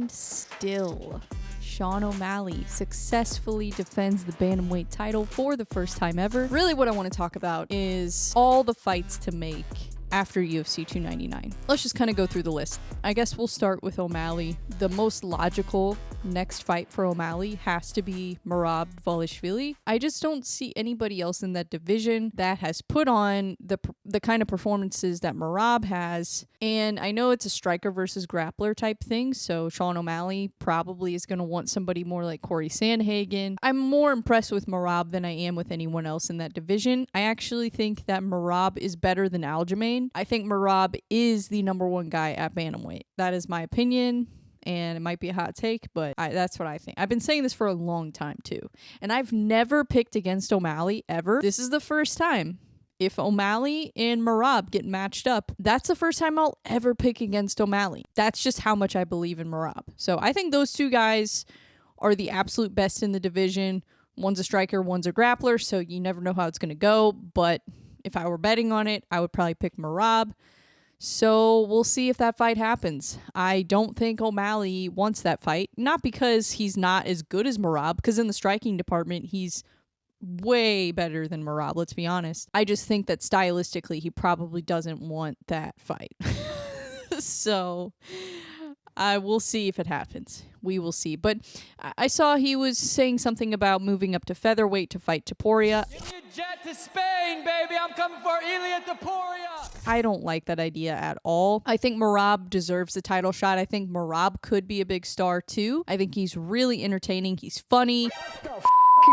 And still, Sean O'Malley successfully defends the bantamweight title for the first time ever. Really what I want to talk about is all the fights to make after UFC 299. Let's just kind of go through the list. I guess we'll start with O'Malley. The most logical next fight for O'Malley has to be Merab Dvalishvili. I just don't see anybody else in that division that has put on the kind of performances that Merab has. And I know it's a striker versus grappler type thing, so Sean O'Malley probably is going to want somebody more like Corey Sandhagen. I'm more impressed with Merab than I am with anyone else in that division. I actually think that Merab is better than Aljamain. I think Merab is the number one guy at bantamweight. That is my opinion, and it might be a hot take, but that's what I think. I've been saying this for a long time, too. And I've never picked against O'Malley, ever. This is the first time. If O'Malley and Merab get matched up, that's the first time I'll ever pick against O'Malley. That's just how much I believe in Merab. So I think those two guys are the absolute best in the division. One's a striker, one's a grappler, so you never know how it's going to go, but if I were betting on it, I would probably pick Merab. So we'll see if that fight happens. I don't think O'Malley wants that fight. Not because he's not as good as Merab, because in the striking department, he's way better than Merab, let's be honest. I just think that stylistically, he probably doesn't want that fight. So I will see if it happens. We will see. But I saw he was saying something about moving up to featherweight to fight Topuria. Give me a jet to Spain, baby. I'm coming for Ilia Topuria. I don't like that idea at all. I think Merab deserves the title shot. I think Merab could be a big star too. I think he's really entertaining. He's funny. What the f***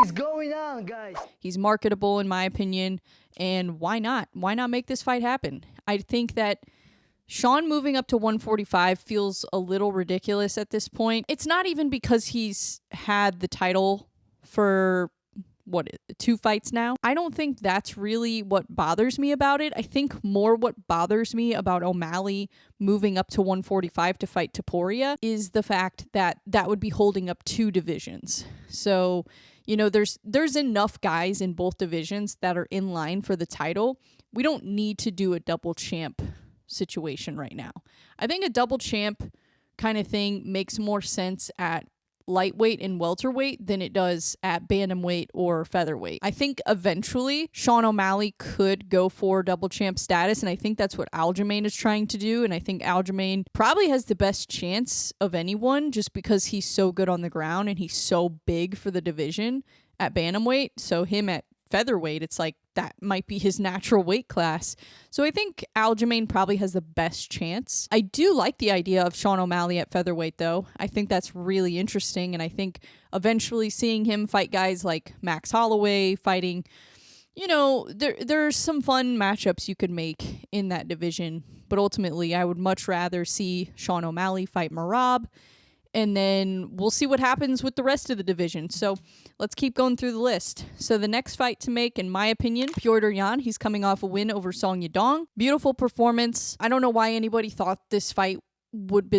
is going on, guys? He's marketable in my opinion. And why not? Why not make this fight happen? I think that Sean moving up to 145 feels a little ridiculous at this point. It's not even because he's had the title for, 2 fights now. I don't think that's really what bothers me about it. I think more what bothers me about O'Malley moving up to 145 to fight Topuria is the fact that that would be holding up 2 divisions. So, you know, there's enough guys in both divisions that are in line for the title. We don't need to do a double champ situation right now. I think a double champ kind of thing makes more sense at lightweight and welterweight than it does at bantamweight or featherweight. I think eventually Sean O'Malley could go for double champ status, and I think that's what Aljamain is trying to do, and I think Aljamain probably has the best chance of anyone just because he's so good on the ground and he's so big for the division at bantamweight. So him at featherweight, it's like that might be his natural weight class. So I think Aljamain probably has the best chance. I do like the idea of Sean O'Malley at featherweight, though. I think that's really interesting, and I think eventually seeing him fight guys like Max Holloway, fighting, you know, there's some fun matchups you could make in that division, but ultimately I would much rather see Sean O'Malley fight Merab, and then we'll see what happens with the rest of the division. So let's keep going through the list. So the next fight to make, in my opinion, Petr Yan. He's coming off a win over Song Yadong. Beautiful performance. I don't know why anybody thought this fight would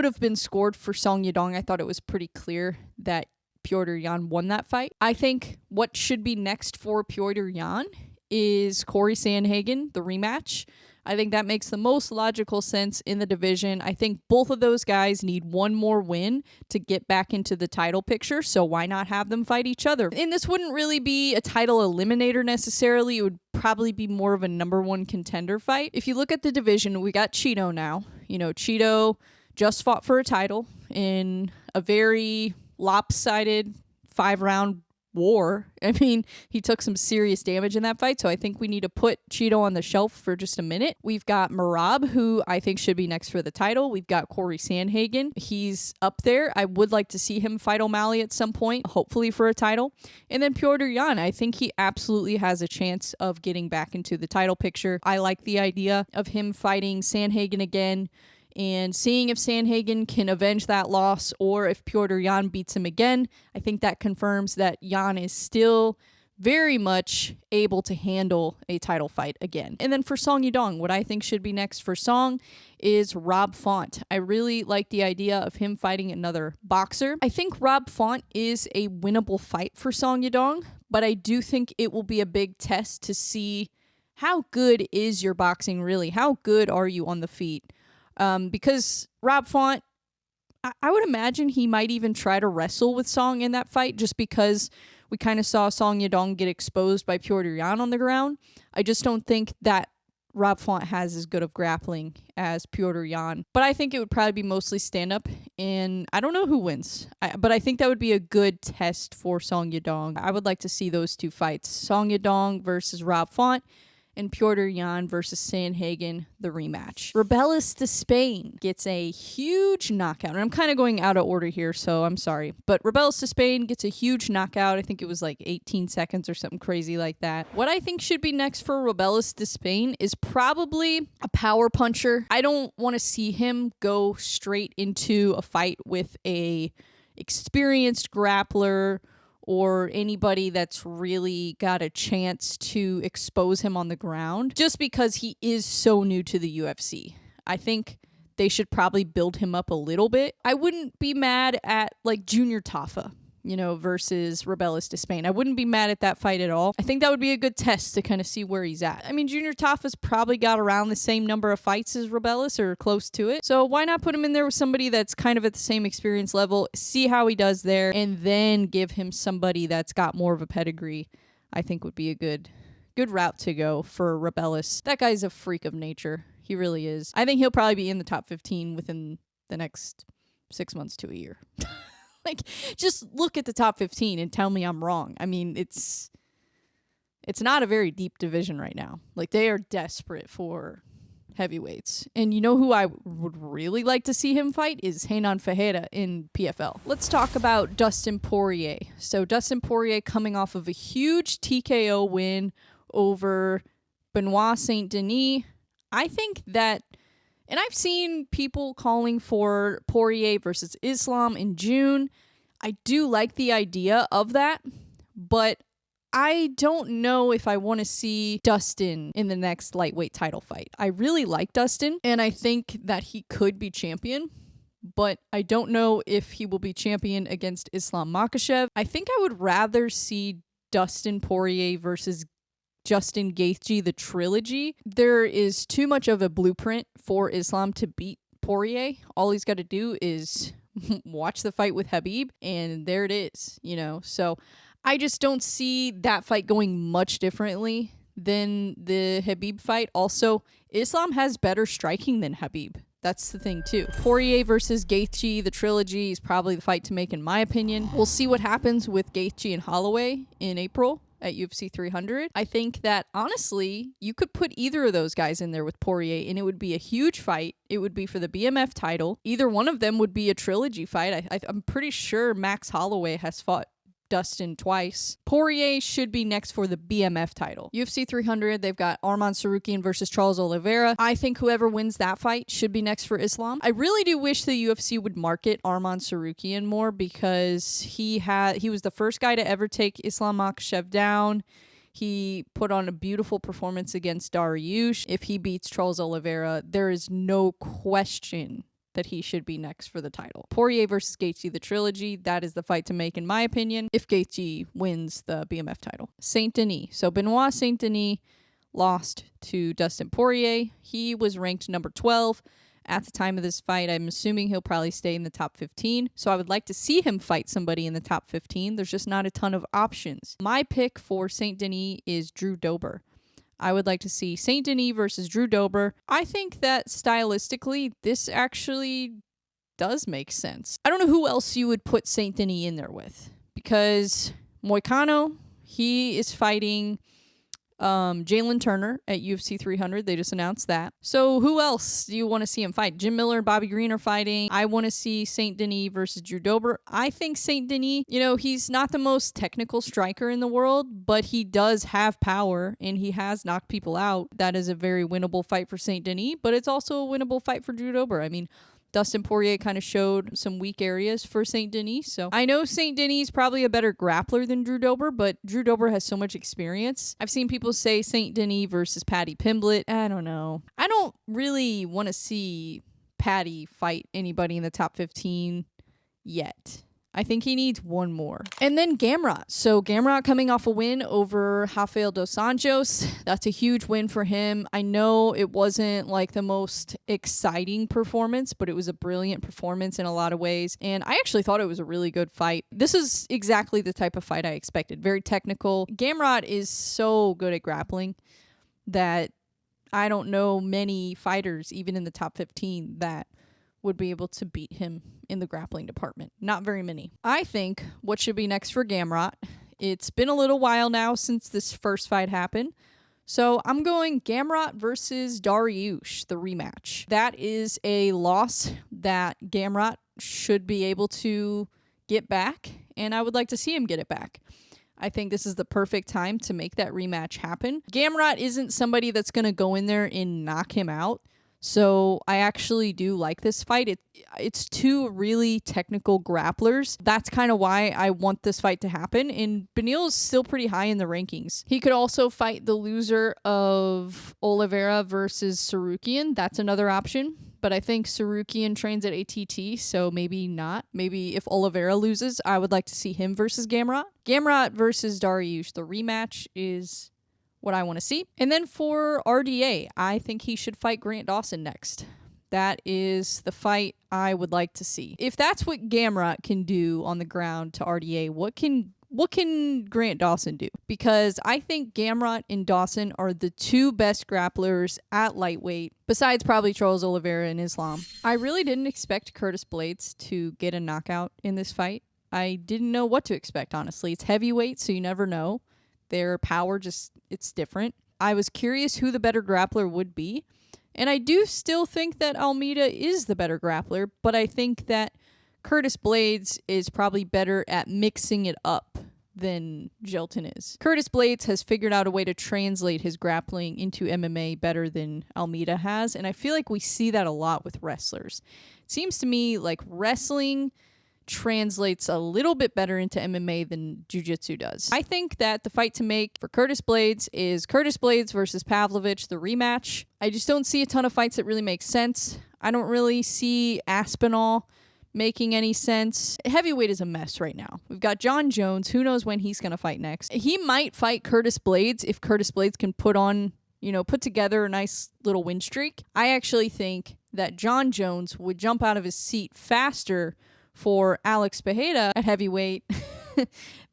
have been scored for Song Yadong. I thought it was pretty clear that Petr Yan won that fight. I think what should be next for Petr Yan is Corey Sandhagen, the rematch. I think that makes the most logical sense in the division. I think both of those guys need one more win to get back into the title picture, so why not have them fight each other? And this wouldn't really be a title eliminator necessarily. It would probably be more of a number 1 contender fight. If you look at the division, we got Cheeto now. You know, Cheeto just fought for a title in a very lopsided 5-round war. I mean, he took some serious damage in that fight, so I think we need to put Cheeto on the shelf for just a minute. We've got Merab, who I think should be next for the title. We've got Corey Sandhagen. He's up there. I would like to see him fight O'Malley at some point, hopefully for a title. And then Petr Yan, I think he absolutely has a chance of getting back into the title picture. I like the idea of him fighting Sandhagen again and seeing if Sandhagen can avenge that loss or if Petr Yan beats him again. I think that confirms that Yan is still very much able to handle a title fight again. And then for Song Yadong, what I think should be next for Song is Rob Font. I really like the idea of him fighting another boxer. I think Rob Font is a winnable fight for Song Yadong, but I do think it will be a big test to see how good is your boxing really? How good are you on the feet? Because Rob Font, I would imagine he might even try to wrestle with Song in that fight just because we kind of saw Song Yadong get exposed by Petr Yan on the ground. I just don't think that Rob Font has as good of grappling as Petr Yan. But I think it would probably be mostly stand-up, and I don't know who wins. But I think that would be a good test for Song Yadong. I would like to see those two fights. Song Yadong versus Rob Font, and Petr Yan versus Sandhagen, the rematch. Robelis Despaigne gets a huge knockout. And I'm kind of going out of order here, so I'm sorry. But Robelis Despaigne gets a huge knockout. I think it was like 18 seconds or something crazy like that. What I think should be next for Robelis Despaigne is probably a power puncher. I don't want to see him go straight into a fight with a experienced grappler or anybody that's really got a chance to expose him on the ground, just because he is so new to the UFC. I think they should probably build him up a little bit. I wouldn't be mad at like Junior Tafa, versus Robelis Despaigne. I wouldn't be mad at that fight at all. I think that would be a good test to kind of see where he's at. I mean, Junior Tafa's probably got around the same number of fights as Robelis or close to it. So why not put him in there with somebody that's kind of at the same experience level, see how he does there, and then give him somebody that's got more of a pedigree. I think would be a good route to go for Robelis. That guy's a freak of nature. He really is. I think he'll probably be in the top 15 within the next 6 months to a year. Like, just look at the top 15 and tell me I'm wrong. I mean, it's not a very deep division right now. Like, they are desperate for heavyweights. And you know who I would really like to see him fight is Renan Ferreira in PFL. Let's talk about Dustin Poirier. So Dustin Poirier coming off of a huge TKO win over Benoit St. Denis. I think that, and I've seen people calling for Poirier versus Islam in June. I do like the idea of that, but I don't know if I want to see Dustin in the next lightweight title fight. I really like Dustin, and I think that he could be champion, but I don't know if he will be champion against Islam Makhachev. I think I would rather see Dustin Poirier versus Justin Gaethje, the trilogy. There is too much of a blueprint for Islam to beat Poirier. All he's got to do is watch the fight with Khabib, and there it is, So I just don't see that fight going much differently than the Khabib fight. Also, Islam has better striking than Khabib. That's the thing, too. Poirier versus Gaethje, the trilogy, is probably the fight to make, in my opinion. We'll see what happens with Gaethje and Holloway in April at UFC 300. I think that, honestly, you could put either of those guys in there with Poirier, and it would be a huge fight. It would be for the BMF title. Either one of them would be a trilogy fight. I'm pretty sure Max Holloway has fought Dustin twice. Poirier should be next for the BMF title. UFC 300, they've got Arman Tsarukyan versus Charles Oliveira. I think whoever wins that fight should be next for Islam. I really do wish the UFC would market Arman Tsarukyan more, because he was the first guy to ever take Islam Makhachev down. He put on a beautiful performance against Dariush. If he beats Charles Oliveira, there is no question that he should be next for the title. Poirier versus Gaethje, the trilogy, that is the fight to make, in my opinion, if Gaethje wins the BMF title. St. Denis. So Benoit St. Denis lost to Dustin Poirier. He was ranked number 12 at the time of this fight. I'm assuming he'll probably stay in the top 15. So I would like to see him fight somebody in the top 15. There's just not a ton of options. My pick for St. Denis is Drew Dober. I would like to see St. Denis versus Drew Dober. I think that stylistically, this actually does make sense. I don't know who else you would put St. Denis in there with, because Moicano, he is fighting Jalen Turner at UFC 300. They just announced that. So who else do you want to see him fight? Jim Miller and Bobby Green are fighting. I want to see St. Denis versus Drew Dober. I think St. Denis, he's not the most technical striker in the world, but he does have power, and he has knocked people out. That is a very winnable fight for St. Denis, but it's also a winnable fight for Drew Dober. I mean, Dustin Poirier kind of showed some weak areas for St. Denis. So I know St. Denis is probably a better grappler than Drew Dober, but Drew Dober has so much experience. I've seen people say St. Denis versus Paddy Pimblett. I don't know. I don't really want to see Paddy fight anybody in the top 15 yet. I think he needs one more. And then Gamrot. So Gamrot coming off a win over Rafael dos Anjos. That's a huge win for him. I know it wasn't like the most exciting performance, but it was a brilliant performance in a lot of ways. And I actually thought it was a really good fight. This is exactly the type of fight I expected. Very technical. Gamrot is so good at grappling that I don't know many fighters, even in the top 15, that would be able to beat him in the grappling department. Not very many. I think what should be next for Gamrot, it's been a little while now since this first fight happened, so I'm going Gamrot versus Dariush, the rematch. That is a loss that Gamrot should be able to get back, and I would like to see him get it back. I think this is the perfect time to make that rematch happen. Gamrot isn't somebody that's going to go in there and knock him out. So I actually do like this fight. It's two really technical grapplers. That's kind of why I want this fight to happen. And Beneil is still pretty high in the rankings. He could also fight the loser of Oliveira versus Sarukian. That's another option. But I think Sarukian trains at ATT, so maybe not. Maybe if Oliveira loses, I would like to see him versus Gamrot. Gamrot versus Dariush. The rematch is what I want to see. And then for RDA, I think he should fight Grant Dawson next. That is the fight I would like to see. If that's what Gamrot can do on the ground to RDA, what can Grant Dawson do? Because I think Gamrot and Dawson are the two best grapplers at lightweight, besides probably Charles Oliveira and Islam. I really didn't expect Curtis Blaydes to get a knockout in this fight. I didn't know what to expect, honestly. It's heavyweight, so you never know. Their power it's different. I was curious who the better grappler would be. And I do still think that Almeida is the better grappler, but I think that Curtis Blaydes is probably better at mixing it up than Jailton is. Curtis Blaydes has figured out a way to translate his grappling into MMA better than Almeida has, and I feel like we see that a lot with wrestlers. It seems to me like wrestling translates a little bit better into MMA than jiu-jitsu does. I think that the fight to make for Curtis Blaydes is Curtis Blaydes versus Pavlovich, the rematch. I just don't see a ton of fights that really make sense. I don't really see Aspinall making any sense. Heavyweight is a mess right now. We've got John Jones. Who knows when he's going to fight next? He might fight Curtis Blaydes if Curtis Blaydes can put together a nice little win streak. I actually think that John Jones would jump out of his seat faster for Alex Pereira at heavyweight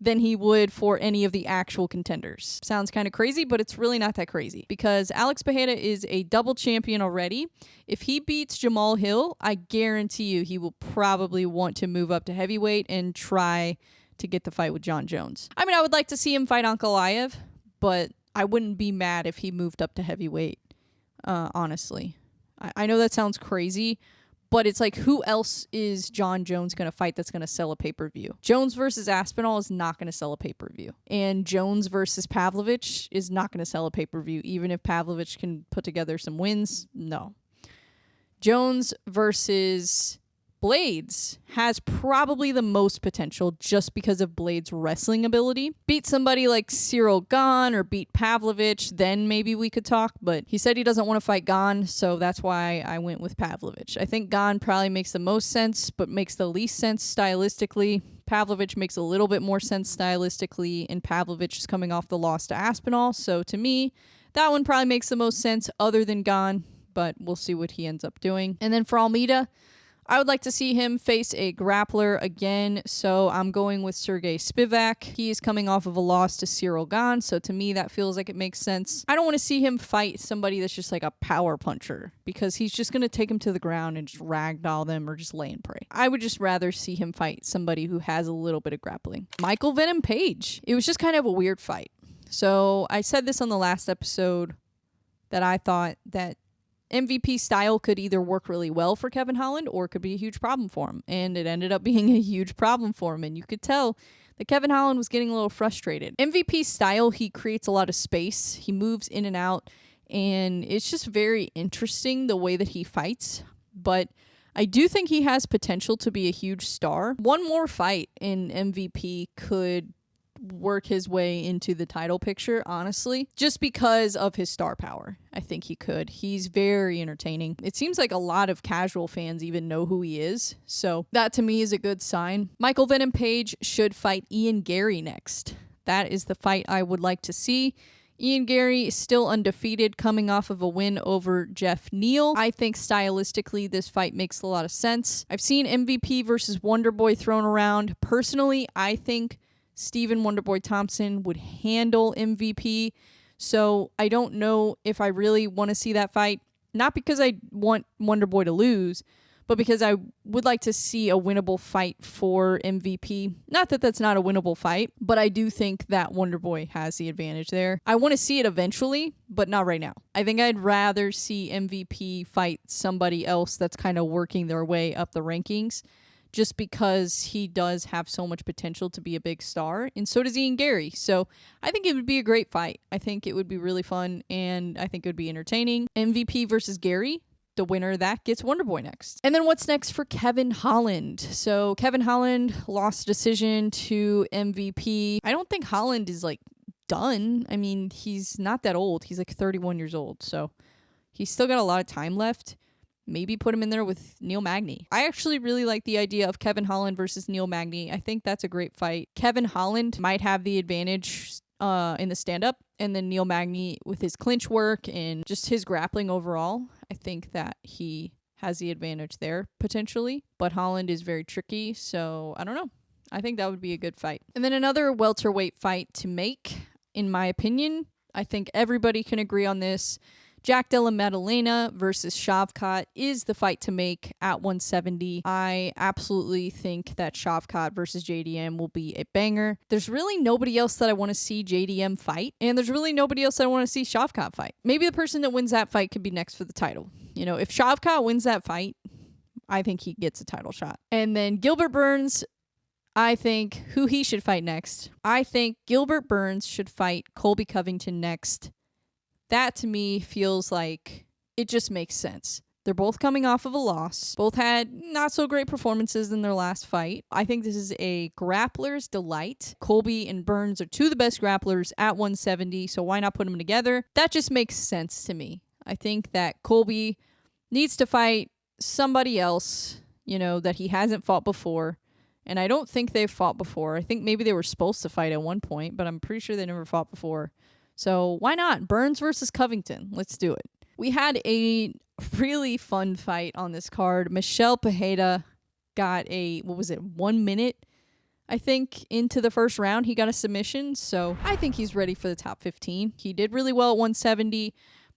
than he would for any of the actual contenders. Sounds kind of crazy, but it's really not that crazy because Alex Pereira is a double champion already. If he beats Jamal Hill, I guarantee you he will probably want to move up to heavyweight and try to get the fight with John Jones. I mean, I would like to see him fight Ankalaev, but I wouldn't be mad if he moved up to heavyweight, honestly. I know that sounds crazy, but it's like, who else is John Jones going to fight that's going to sell a pay-per-view? Jones versus Aspinall is not going to sell a pay-per-view. And Jones versus Pavlovich is not going to sell a pay-per-view, even if Pavlovich can put together some wins. No. Jones versus Blaydes has probably the most potential just because of Blaydes' wrestling ability. Beat somebody like Cyril Gane or beat Pavlovich, then maybe we could talk, but he said he doesn't want to fight Gane, so that's why I went with Pavlovich. I think Gane probably makes the most sense, but makes the least sense stylistically. Pavlovich makes a little bit more sense stylistically, and Pavlovich is coming off the loss to Aspinall, so to me, that one probably makes the most sense other than Gane, but we'll see what he ends up doing. And then for Almeida, I would like to see him face a grappler again, so I'm going with Sergey Spivak. He is coming off of a loss to Cyril Gane, so to me that feels like it makes sense. I don't want to see him fight somebody that's just like a power puncher, because he's just going to take him to the ground and just ragdoll them or just lay and pray. I would just rather see him fight somebody who has a little bit of grappling. Michael Venom Page. It was just kind of a weird fight. So I said this on the last episode that I thought that MVP style could either work really well for Kevin Holland or could be a huge problem for him. And it ended up being a huge problem for him. And you could tell that Kevin Holland was getting a little frustrated. MVP style, he creates a lot of space. He moves in and out. And it's just very interesting the way that he fights. But I do think he has potential to be a huge star. One more fight in MVP could work his way into the title picture, honestly, just because of his star power. I think he could. He's very entertaining. It seems like a lot of casual fans even know who he is, so that to me is a good sign. Michael Venom Page should fight Ian Gary next. That is the fight I would like to see. Ian Gary is still undefeated, coming off of a win over Jeff Neal. I think stylistically this fight makes a lot of sense. I've seen MVP versus Wonderboy thrown around. Personally, I think Stephen Wonderboy Thompson would handle MVP. So I don't know if I really want to see that fight. Not because I want Wonderboy to lose, but because I would like to see a winnable fight for MVP. Not that that's not a winnable fight, but I do think that Wonderboy has the advantage there. I want to see it eventually, but not right now. I think I'd rather see MVP fight somebody else that's kind of working their way up the rankings, just because he does have so much potential to be a big star, and so does Ian Gary. So I think it would be a great fight. I think it would be really fun, and I think it would be entertaining. MVP versus Gary. The winner of that gets Wonderboy next. And then what's next for Kevin Holland? So Kevin Holland lost decision to MVP. I don't think Holland is like done. I mean, he's not that old. He's like 31 years old. So he's still got a lot of time left. Maybe put him in there with Neil Magny. I actually really like the idea of Kevin Holland versus Neil Magny. I think that's a great fight. Kevin Holland might have the advantage in the stand-up, and then Neil Magny with his clinch work and just his grappling overall. I think that he has the advantage there, potentially. But Holland is very tricky, so I don't know. I think that would be a good fight. And then another welterweight fight to make, in my opinion. I think everybody can agree on this. Jack Della Maddalena versus Shavkat is the fight to make at 170. I absolutely think that Shavkat versus JDM will be a banger. There's really nobody else that I want to see JDM fight, and there's really nobody else that I want to see Shavkat fight. Maybe the person that wins that fight could be next for the title. You know, if Shavkat wins that fight, I think he gets a title shot. And then Gilbert Burns, I think who he should fight next. I think Gilbert Burns should fight Colby Covington next. That to me feels like it just makes sense. They're both coming off of a loss. Both had not so great performances in their last fight. I think this is a grappler's delight. Colby and Burns are two of the best grapplers at 170, so why not put them together? That just makes sense to me. I think that Colby needs to fight somebody else, you know, that he hasn't fought before. And I don't think they've fought before. I think maybe they were supposed to fight at one point, but I'm pretty sure they never fought before. So why not? Burns versus Covington. Let's do it. We had a really fun fight on this card. Michel Pereira got 1 minute, I think, into the first round. He got a submission, so I think he's ready for the top 15. He did really well at 170,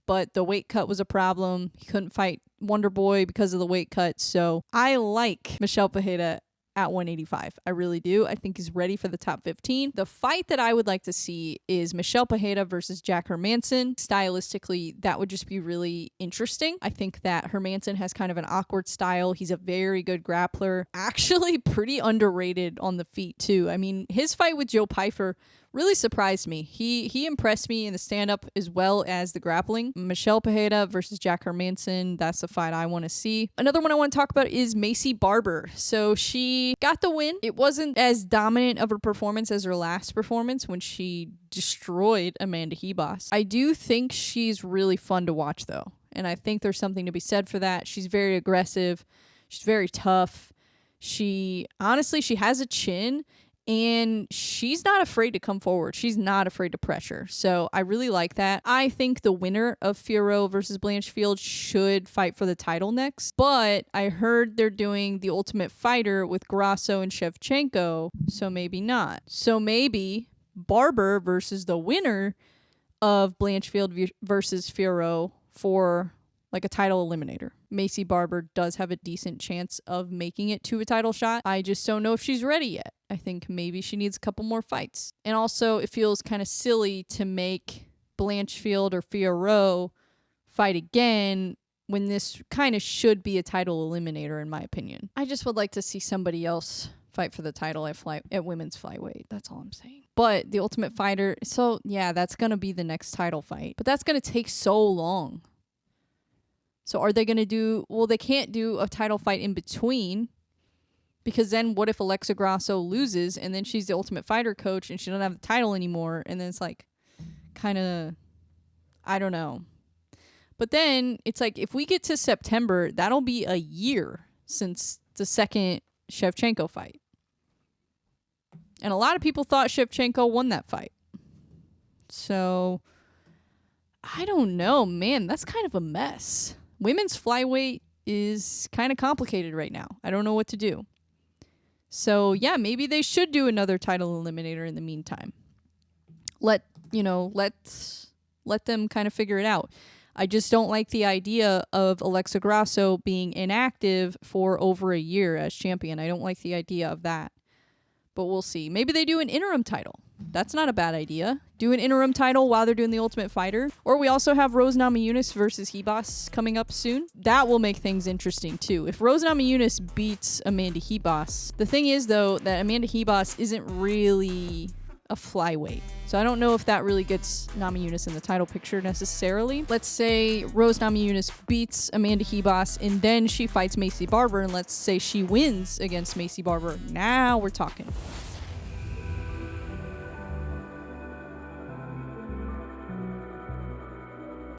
but the weight cut was a problem. He couldn't fight Wonderboy because of the weight cut, so I like Michel Pereira at 185. I really do. I think he's ready for the top 15. The fight that I would like to see is Michel Pereira versus Jack Hermansson. Stylistically, that would just be really interesting. I think that Hermansson has kind of an awkward style. He's a very good grappler. Actually, pretty underrated on the feet, too. I mean, his fight with Joe Pyfer really surprised me. He impressed me in the stand-up as well as the grappling. Michel Pereira versus Jack Hermansson, that's the fight I want to see. Another one I want to talk about is Maycee Barber. So she got the win. It wasn't as dominant of a performance as her last performance when she destroyed Amanda Hebos. I do think she's really fun to watch, though, and I think there's something to be said for that. She's very aggressive. She's very tough. She has a chin, and she's not afraid to come forward. She's not afraid to pressure. So I really like that. I think the winner of Fiorot versus Blanchfield should fight for the title next. But I heard they're doing the Ultimate Fighter with Grasso and Shevchenko. So maybe not. So maybe Barber versus the winner of Blanchfield versus Fiorot for like a title eliminator. Maycee Barber does have a decent chance of making it to a title shot. I just don't know if she's ready yet. I think maybe she needs a couple more fights. And also, it feels kind of silly to make Blanchfield or Fiorot fight again when this kind of should be a title eliminator, in my opinion. I just would like to see somebody else fight for the title at women's flyweight. That's all I'm saying. But the Ultimate Fighter, so yeah, that's going to be the next title fight. But that's going to take so long. So are they going to they can't do a title fight in between Because then what if Alexa Grasso loses and then she's the Ultimate Fighter coach and she doesn't have the title anymore? And then it's like, kind of, I don't know. But then it's like, if we get to September, that'll be a year since the second Shevchenko fight. And a lot of people thought Shevchenko won that fight. So, I don't know, man. That's kind of a mess. Women's flyweight is kind of complicated right now. I don't know what to do. So, yeah, maybe they should do another title eliminator in the meantime. Let them kind of figure it out. I just don't like the idea of Alexa Grasso being inactive for over a year as champion. I don't like the idea of that. But we'll see. Maybe they do an interim title. That's not a bad idea. Do an interim title while they're doing the Ultimate Fighter. Or we also have Rose Namajunas versus Hebos coming up soon. That will make things interesting too. If Rose Namajunas beats Amanda Hebos, the thing is though that Amanda Hebos isn't really a flyweight. So I don't know if that really gets Namajunas in the title picture necessarily. Let's say Rose Namajunas beats Amanda Hebos and then she fights Maycee Barber, and let's say she wins against Maycee Barber. Now we're talking.